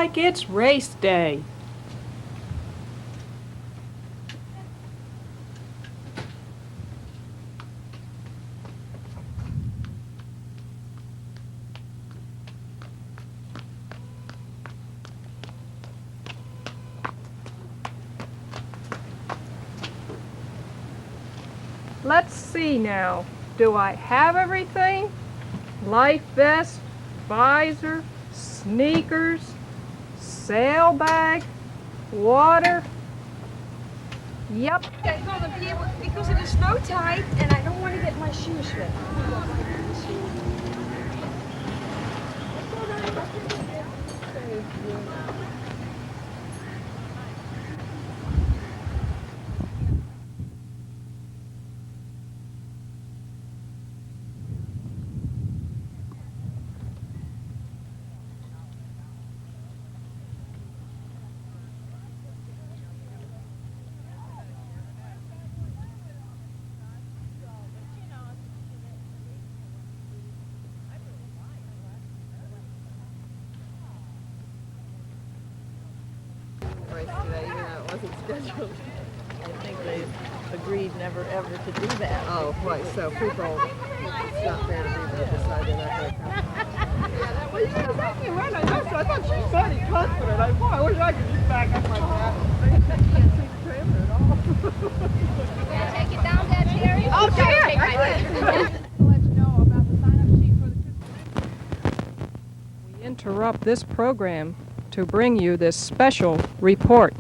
like it's race day. Let's see now. Do I have everything? Life vest, visor, sneakers, sail bag, water. Yep. I called them here because of the snow tide, and I don't want to get my shoes wet. Today, even though it wasn't scheduled. I think they agreed never ever to do that. Oh, right. So people, it's not fair to people to decide they're not going to come. Well, you should have taken him right. I know, so I thought she sounded confident. I wish I could just back up like that. I can't see the trailer at all. Take it down, Dad, Terry. Oh, Terry! We interrupt this program to bring you this special report.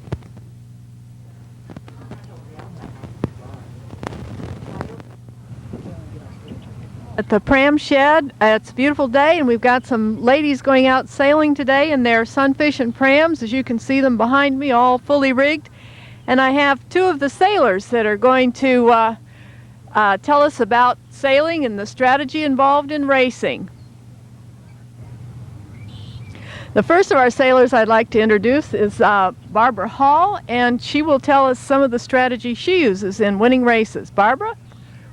At the pram shed, it's a beautiful day, and we've got some ladies going out sailing today in their sunfish and prams. As you can see them behind me, all fully rigged. And I have two of the sailors that are going to tell us about sailing and the strategy involved in racing. The first of our sailors I'd like to introduce is Barbara Hall, and she will tell us some of the strategy she uses in winning races. Barbara?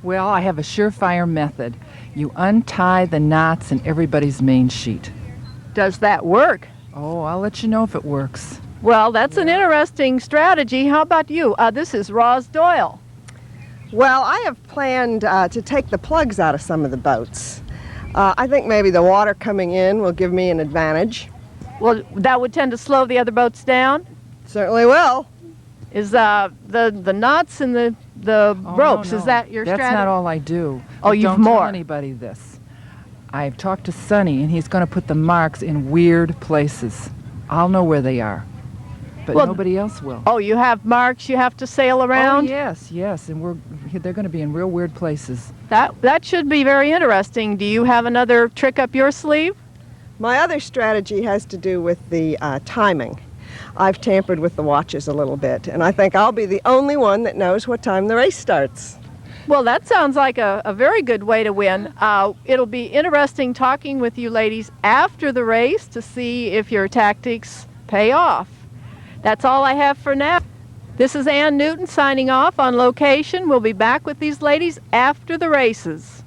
Well, I have a surefire method. You untie the knots in everybody's main sheet. Does that work? Oh, I'll let you know if it works. Well, that's an interesting strategy. How about you? This is Roz Doyle. Well, I have planned to take the plugs out of some of the boats. I think maybe the water coming in will give me an advantage. Well, that would tend to slow the other boats down. Certainly will. Is the knots and the ropes, no. is that your strategy? That's not all I do. Oh, But you've don't more. tell anybody this. I've talked to Sonny, and he's going to put the marks in weird places. I'll know where they are, but Well, nobody else will. Oh, you have marks you have to sail around? Oh, yes, and they're going to be in real weird places. That should be very interesting. Do you have another trick up your sleeve? My other strategy has to do with the timing. I've tampered with the watches a little bit, and I think I'll be the only one that knows what time the race starts. Well, that sounds like a very good way to win. It'll be interesting talking with you ladies after the race to see if your tactics pay off. That's all I have for now. This is Ann Newton signing off on location. We'll be back with these ladies after the races.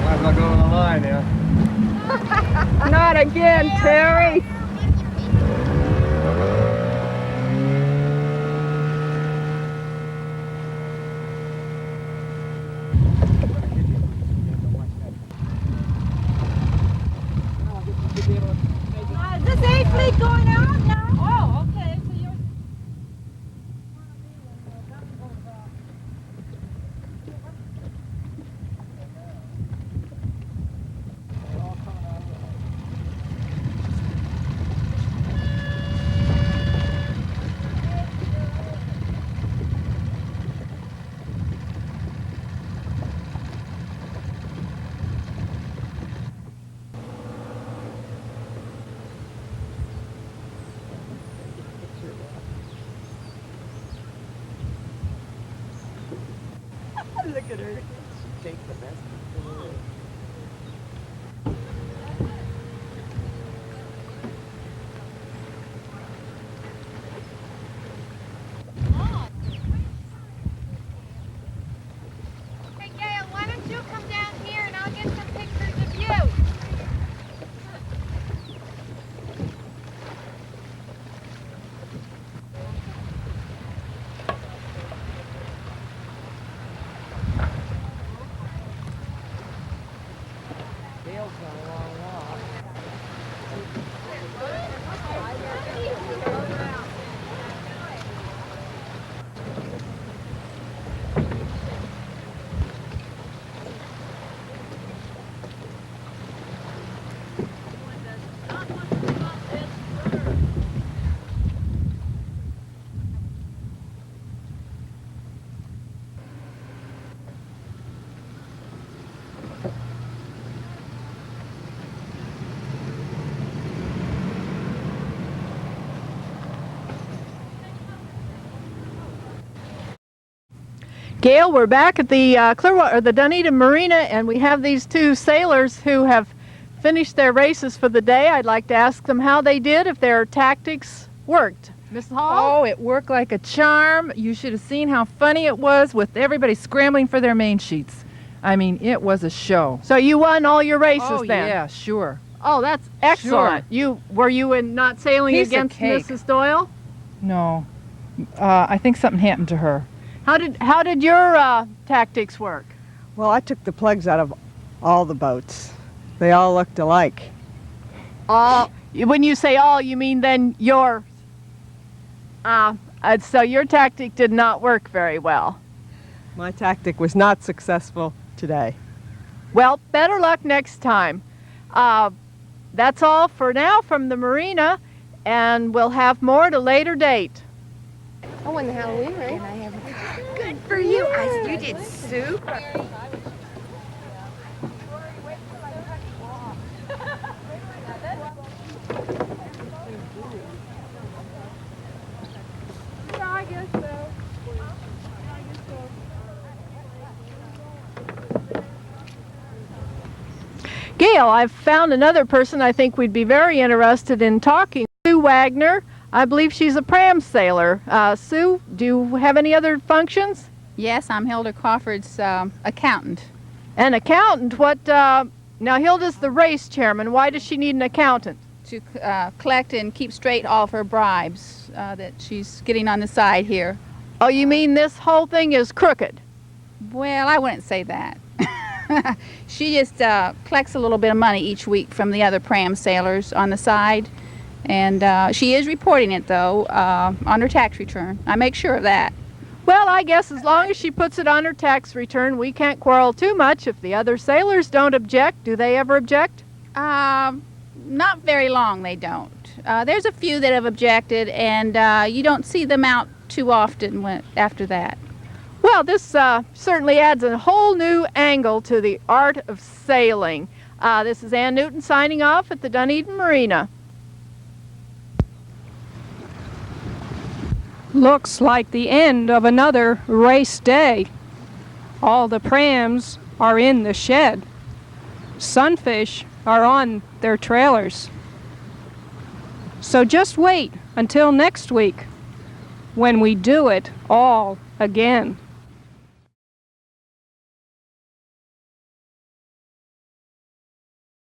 I'm not going on the line now. Not again, Terry. Is this A fleet going out now? Oh, okay. So you're. Look at her. She takes the best of the world. Hey, Gail, why don't you come down here and I'll get some pictures of you? Gail, we're back at the Clearwater, or the Dunedin Marina, and we have these two sailors who have finished their races for the day. I'd like to ask them how they did, if their tactics worked. Miss Hall? Oh, it worked like a charm. You should have seen how funny it was with everybody scrambling for their main sheets. I mean, it was a show. So you won all your races Oh, then? yeah, sure. Oh, that's excellent. Were you in not sailing Piece of against cake. Mrs. Doyle? No. I think something happened to her. How did your tactics work? Well, I took the plugs out of all the boats. They all looked alike. All. When you say all, you mean then yours. So your tactic did not work very well. My tactic was not successful today. Well, better luck next time. That's all for now from the marina, and we'll have more at a later date. I won the Halloween race. Good for you. You did super. Yeah, I guess so. Gail, I've found another person I think we'd be very interested in talking. Sue Wagner. I believe she's a pram sailor. Sue, do you have any other functions? Yes, I'm Hilda Crawford's accountant. An accountant? What, now Hilda's the race chairman. Why does she need an accountant? To collect and keep straight all of her bribes that she's getting on the side here. Oh, you mean this whole thing is crooked? Well, I wouldn't say that. She just collects a little bit of money each week from the other pram sailors on the side. And she is reporting it, though, on her tax return. I make sure of that. Well, I guess as long as she puts it on her tax return, we can't quarrel too much. If the other sailors don't object, do they ever object? Not very long, they don't. There's a few that have objected, and you don't see them out too often after that. Well, this certainly adds a whole new angle to the art of sailing. This is Ann Newton signing off at the Dunedin Marina. Looks like the end of another race day. All the prams are in the shed. Sunfish are on their trailers. So just wait until next week when we do it all again.